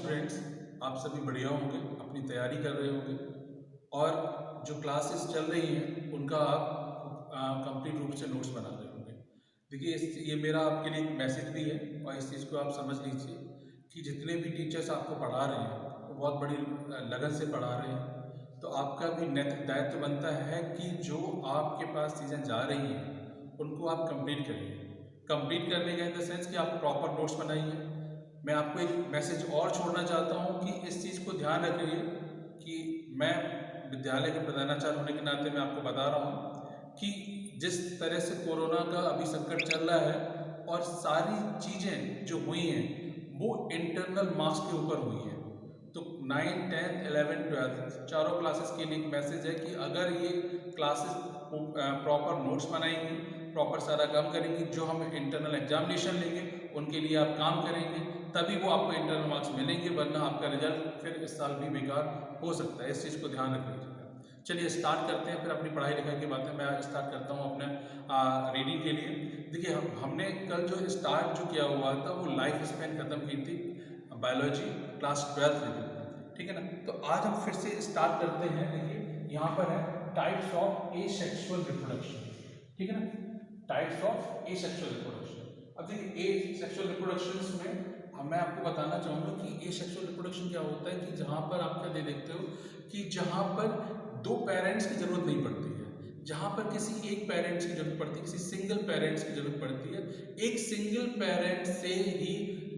Students, आप सभी बढ़िया होंगे, अपनी तैयारी कर रहे होंगे और जो क्लासेस चल रही हैं उनका आप कंप्लीट रूप से नोट्स बना रहे होंगे। देखिए ये मेरा आपके लिए एक मैसेज भी है और इस चीज़ को आप समझ लीजिए कि जितने भी टीचर्स आपको पढ़ा रहे हैं वो बहुत बड़ी लगन से पढ़ा रहे हैं। तो आपका भी नैतिक दायित्व बनता है कि जो आपके पास चीज़ें जा रही हैं उनको आप कंप्लीट करिए। कंप्लीट करने का इन द सेंस कि आप प्रॉपर नोट्स बनाइए। मैं आपको एक मैसेज और छोड़ना चाहता हूँ कि इस चीज़ को ध्यान रखिए कि मैं विद्यालय के प्रधानाचार्य होने के नाते मैं आपको बता रहा हूँ कि जिस तरह से कोरोना का अभी संकट चल रहा है और सारी चीज़ें जो हुई हैं वो इंटरनल मार्क्स के ऊपर हुई हैं। तो 9th 10th 11th 12th चारों क्लासेस के लिए एक मैसेज है कि अगर ये क्लासेस प्रॉपर नोट्स बनाएंगी, प्रॉपर सारा काम करेंगी, जो हम इंटरनल एग्जामिनेशन लेंगे उनके लिए आप काम करेंगे, तभी वो आपको इंटरनल मार्क्स मिलेंगे, वरना आपका रिजल्ट फिर इस साल भी बेकार हो सकता है। इस चीज़ को ध्यान रख लीजिएगा। चलिए स्टार्ट करते हैं फिर अपनी पढ़ाई लिखाई की बातें। मैं स्टार्ट करता हूँ अपने रीडिंग के लिए। देखिए हमने कल जो स्टार्ट जो किया हुआ था वो लाइफ स्पैन ख़त्म की थी बायोलॉजी क्लास 12th में, ठीक है ना। तो आज हम फिर से स्टार्ट करते हैं। देखिए यहाँ पर है टाइप्स ऑफ एसेक्सुअल रिप्रोडक्शन, ठीक है ना, टाइप्स ऑफ एसेक्सुअल रिप्रोडक्शन। अब देखिए एसेक्सुअल रिप्रोडक्शन में मैं आपको बताना चाहूँगा कि एसेक्सुअल रिप्रोडक्शन क्या होता है कि जहाँ पर आप क्या दे देखते हो कि जहाँ पर दो पेरेंट्स की जरूरत नहीं पड़ती है, जहाँ पर किसी एक पेरेंट्स की जरूरत पड़ती है, किसी सिंगल पेरेंट्स की जरूरत पड़ती है, एक सिंगल पेरेंट से ही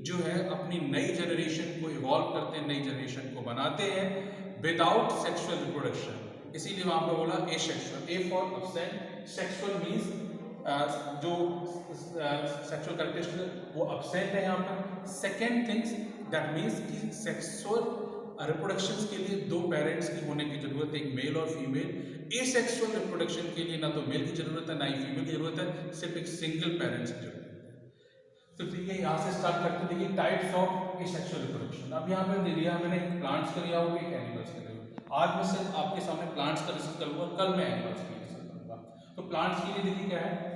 जो है अपनी नई जनरेशन को इवॉल्व करते हैं, नई जनरेशन को बनाते हैं विदाउट सेक्सुअल रिप्रोडक्शन। इसीलिए वहां पर बोला asexual, A for absent, sexual means जो सेक्सुअल कैरेक्टरिस्टिक वो अब्सेंट है यहाँ पर। सेकेंड थिंग्स दैट मीन्स कि सेक्सुअल रिप्रोडक्शन के लिए दो पेरेंट्स की होने की जरूरत है, एक मेल और फीमेल। एसेक्सुअल रिप्रोडक्शन के लिए ना तो मेल की जरूरत है ना ही फीमेल की जरूरत है, सिर्फ एक सिंगल पेरेंट्स की जरूरत है। तो ठीक है, यहाँ से स्टार्ट करते हैं। देखिए टाइप्स ऑफ एसेक्सुअल रिप्रोडक्शन। अब यहाँ पे दे दिया मैंने प्लांट्स का लिया हुआ, एक एनिमल्स का लिया हुआ। आज मैं सिर्फ आपके सामने प्लांट्स का डिस्कस करूंगा, कल मैं एनिमल्स की डिस्कस करूंगा। तो प्लांट्स के लिए देखिए क्या है,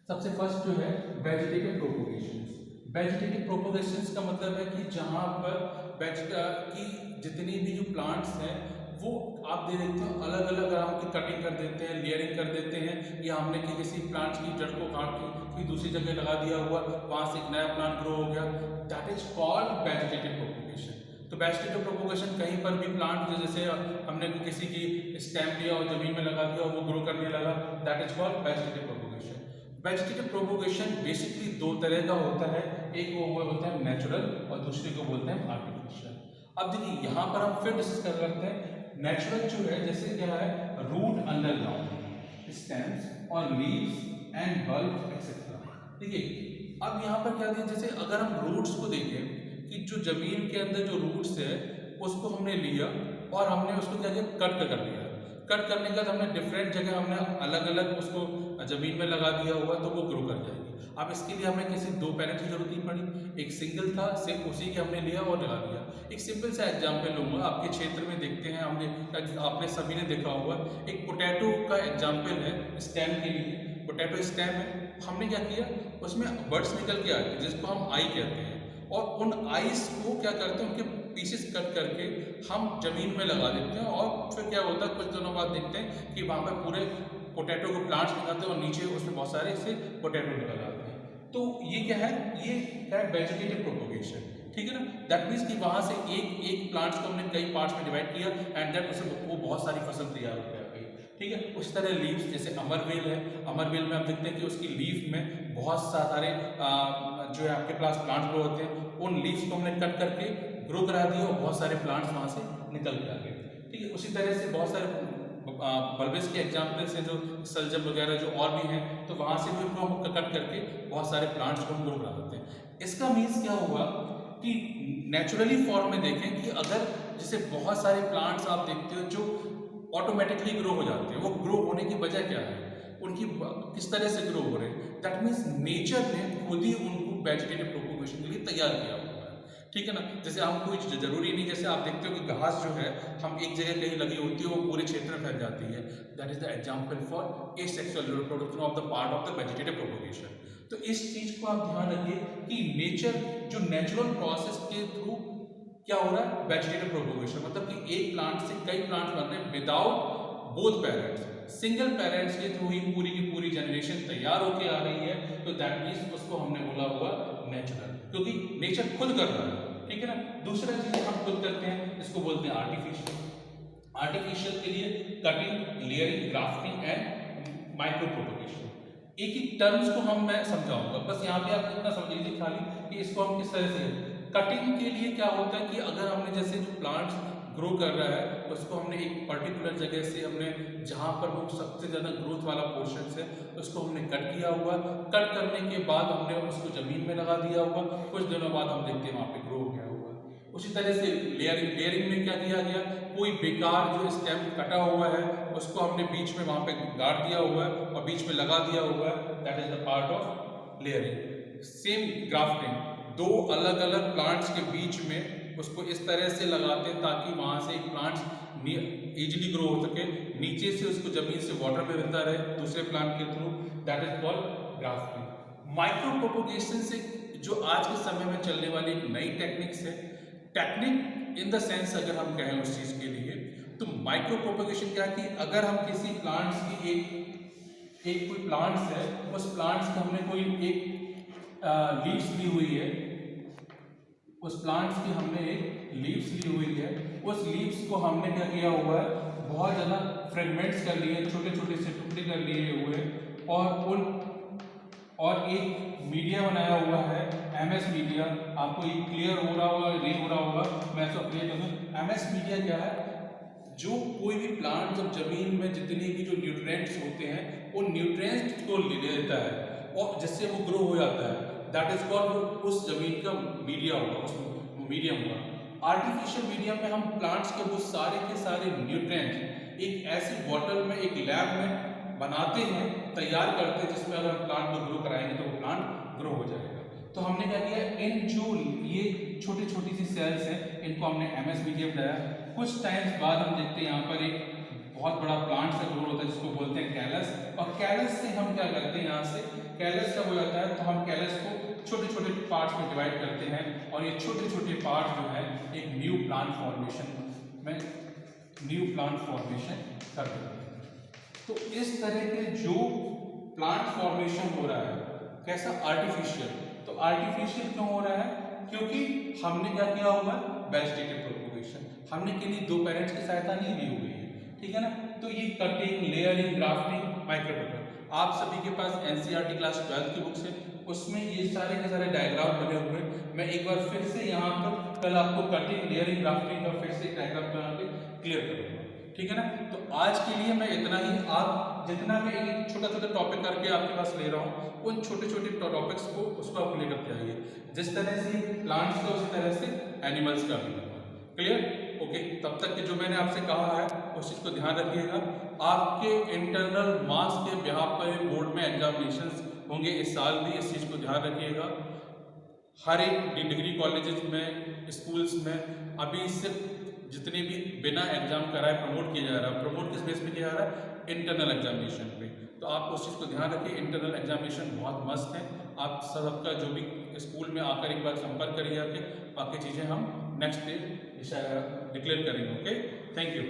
सबसे फर्स्ट जो है वेजिटेटिव प्रोपोगेशंस। वेजिटेटिव प्रोपोगेशंस का मतलब है कि जहाँ पर की जितनी भी जो प्लांट्स हैं वो आप दे देते हो अलग अलग आराम की कटिंग कर देते हैं, लेयरिंग कर देते हैं, या हमने कि किसी प्लांट्स की जड़ को काट के कोई दूसरी जगह लगा दिया हुआ, वहाँ से एक नया प्लांट ग्रो हो गया, that is called vegetative propagation. तो वेजिटेटिव प्रोपोगेशन कहीं पर भी प्लांट जैसे हमने किसी की स्टेम लिया और जमीन में लगा दिया और वो ग्रो करने लगा, that is called vegetative propagation. Vegetative propagation basically दो तरह का होता है, एक वो होता है नेचुरल और दूसरे को बोलते हैं आर्टिफिशियल। अब देखिए यहाँ पर हम फिर डिस्कस कर सकते हैं। नेचुरल जो है जैसे क्या है, रूट अंडरग्राउंड, स्टेम्स और लीव्स एंड बल्ब एक्सेट्रा। देखिए अब यहाँ पर क्या दिया, जैसे अगर हम रूट्स को देखें कि जो जमीन के अंदर जो रूट्स है उसको हमने लिया और हमने उसको क्या किया, कट कर दिया। कट करने के बाद हमने डिफरेंट जगह हमने अलग अलग उसको जमीन में लगा दिया हुआ, तो वो ग्रो कर जाएगी। अब इसके लिए हमें किसी दो पेरेंट्स की जरूरत नहीं पड़ी, एक सिंगल था, सिर्फ उसी के हमने लिया और लगा दिया। एक सिंपल सा एग्जांपल लूंगा, आपके क्षेत्र में देखते हैं, हमने आपने सभी ने देखा होगा, एक पोटैटो का एग्जाम्पल है स्टेम के लिए। पोटैटो स्टेम है, हमने क्या किया, उसमें बर्ड्स निकल के आते हैं जिसको हम आई कहते हैं, और उन आइस को क्या करते हैं, उनके पीसेस कट करके हम जमीन में लगा देते हैं, और फिर क्या होता है कुछ दिनों बाद देखते हैं कि वहाँ पर पूरे पोटैटो को प्लांट्स निकालते हैं और नीचे उसमें बहुत सारे से पोटैटो निकल आते हैं। तो ये क्या है, ये है वेजिटेटिव प्रोपोगेशन, ठीक है ना। दैट मीन्स कि वहाँ से एक एक प्लांट्स को हमने कई पार्ट्स में डिवाइड किया एंड देन उससे वो बहुत सारी फसल तैयार हो गई, ठीक है। उस तरह लीव्स, जैसे अमरवेल है, अमरवेल में आप देखते हैं कि उसकी लीफ में बहुत सारे जो है आपके पास प्लांट्स ग्रो होते हैं, उन लीव्स को हमने कट करके ग्रो करा दिया और बहुत सारे प्लांट्स वहाँ से निकल के आ गए, ठीक है। उसी तरह से बहुत सारे बल्बेस के एग्जाम्पल्स हैं, जो सलजम वगैरह जो और भी हैं, तो वहाँ से भी उनको हम कट करके बहुत सारे प्लांट्स को हम ग्रो करा देते हैं। इसका मीन्स क्या हुआ कि नेचुरली फॉर्म में देखें कि अगर जैसे बहुत सारे प्लांट्स आप देखते हो जो ऑटोमेटिकली ग्रो हो जाते हैं, वो ग्रो होने की वजह क्या है, उनकी किस तरह से ग्रो हो रहे हैं, दैट मीन्स नेचर ने खुद ही उनको वेजिटेटिव प्रोपोगेशन के लिए तैयार किया हुआ है, ठीक है ना। जैसे हम कोई जरूरी नहीं, जैसे आप देखते हो कि घास जो है हम एक जगह कहीं लगी होती है वो पूरे क्षेत्र में फैल जाती है, that is the example for asexual reproduction of the part of the vegetative propagation. तो इस चीज को आप ध्यान रखिए कि नेचर जो नेचुरल प्रोसेस के थ्रू क्या हो रहा है, वेजिटेटिव प्रोपोगेशन, मतलब कि एक प्लांट से कई प्लांट बन रहे हैं without both parents, single parents के थ्रू ही पूरी की पूरी जनरेशन तैयार होकर आ रही है। तो दैट मीन्स उसको हमने बोला हुआ नेचुरल, क्योंकि नेचर खुद कर रहा है, ठीक है ना। दूसरा चीज हम खुद करते हैं, इसको बोलते हैं आर्टिफिशियल। आर्टिफिशियल के लिए cutting, layering, grafting and micro propagation. एक एक टर्म्स को मैं समझाऊंगा, बस यहाँ पे आप इतना समझ लीजिए खाली कि इसको हम किस तरह से। कटिंग के लिए क्या होता है कि अगर हमने जैसे जो प्लांट्स ग्रो कर रहा है उसको हमने एक पर्टिकुलर जगह से हमने जहाँ पर वो सबसे ज़्यादा ग्रोथ वाला पोर्शन है उसको हमने कट किया हुआ, कट करने के बाद हमने उसको ज़मीन में लगा दिया हुआ, कुछ दिनों बाद हम देखते हैं वहाँ पे ग्रो हो गया हुआ। उसी तरह से लेयरिंग, लेयरिंग में क्या किया गया, कोई बेकार जो स्टेम कटा हुआ है उसको हमने बीच में वहाँ पे गाड़ दिया हुआ है और बीच में लगा दिया हुआ है, that is the part of layering. Same grafting, दो अलग अलग प्लांट्स के बीच में उसको इस तरह से लगाते हैं ताकि वहाँ से एक प्लांट्स इजीली ग्रो हो सके, नीचे से उसको जमीन से वाटर में मिलता रहे दूसरे प्लांट के through, that is called grafting. Micro propagation से जो आज के समय में चलने वाली एक नई टेक्निक्स है, टेक्निक इन द सेंस अगर हम कहें उस चीज के लिए, तो माइक्रो प्रोपोगेशन क्या कि अगर हम किसी प्लांट्स की एक कोई प्लांट्स है, उस प्लांट्स की हमने कोई एक लीव्स ली हुई है, उस प्लांट्स की हमने एक लीव्स ली हुई है, उस लीव्स को हमने क्या किया हुआ है, बहुत ज़्यादा फ्रेगमेंट्स कर लिए, छोटे छोटे से टुकड़े कर लिए हुए, और एक मीडिया बनाया हुआ है, एमएस मीडिया। आपको ये क्लियर हो रहा होगा, नहीं हो रहा होगा, मैं इसको क्लियर कर दूँ। एमएस मीडिया क्या है, जो कोई भी प्लांट जब जमीन में जितने भी जो न्यूट्रिएंट्स होते हैं उन न्यूट्रिएंट्स को ले लेता है और जिससे वो ग्रो हो जाता है, दैट इज कॉल्ड उस जमीन का मीडिया होगा, उस मीडियम होगा। आर्टिफिशियल मीडियम में हम प्लांट्स के वो सारे के सारे न्यूट्रिएंट्स एक ऐसी बॉटल में, एक लैब में बनाते हैं, तैयार करते हैं, जिसमें अगर हम प्लांट को ग्रो कराएंगे तो वो प्लांट ग्रो हो जाएगा। तो हमने क्या किया, इन जो ये छोटी छोटी सी सेल्स हैं इनको हमने एमएस मीडियम डाला। कुछ टाइम्स बाद हम देखते हैं यहाँ पर एक बहुत बड़ा प्लांट सा ग्रो होता है जिसको बोलते हैं कैलस, और कैलस से हम क्या करते हैं, यहाँ से कैलस जब हो जाता है तो हम कैलस को छोटे छोटे पार्ट्स में डिवाइड करते हैं और ये छोटे छोटे पार्ट्स जो है एक न्यू प्लांट फॉर्मेशन कर देते हैं। तो इस तरह के जो प्लांट फॉर्मेशन हो रहा है, कैसा, आर्टिफिशियल। तो आर्टिफिशियल क्यों हो रहा है, क्योंकि हमने क्या किया हुआ है, वेजिटेटिव प्रोपोगेशन, हमने किन्हीं दो पेरेंट्स की सहायता नहीं ली हुई है, ठीक है ना। तो ये कटिंग, लेयरिंग, ग्राफ्टिंग, माइक्रोप्रोपोगेशन, आप सभी के पास एनसीईआरटी क्लास 12 की बुक्स है, उसमें ये सारे के सारे डायग्राम बने हुए हैं। मैं एक बार फिर से यहाँ पर कल आपको कटिंग, लेयरिंग, ग्राफ्टिंग का फिर से डायग्राम बना के क्लियर करूँगा, ठीक है ना। तो आज के लिए मैं इतना ही, आप जितना मैं एक छोटा छोटा टॉपिक करके आपके पास ले रहा हूँ, उन छोटे छोटे टॉपिक्स को उसको आप क्लियर करते आइए, जिस तरह से प्लांट्स का उसी तरह से एनिमल्स का भी होगा, क्लियर, ओके। तब तक कि जो मैंने आपसे कहा है उस चीज़ को ध्यान रखिएगा। आपके इंटरनल मार्क्स के बिहाफ पर बोर्ड में एग्जामिनेशंस होंगे इस साल भी, इस चीज़ को ध्यान रखिएगा। हर एक डिग्री कॉलेजेस में, स्कूल्स में अभी सिर्फ जितने भी बिना एग्जाम कराए प्रमोट किया जा रहा है, प्रमोट किस बेस पे किया जा रहा है, इंटरनल एग्जामिनेशन पे। तो आप उस चीज़ को ध्यान रखिए, इंटरनल एग्जामिनेशन बहुत मस्त है। आप सबका जो भी स्कूल में आकर एक बार संपर्क करिए, आके बाकी चीज़ें हम नेक्स्ट डे डिक्लेयर करेंगे, ओके। Thank you.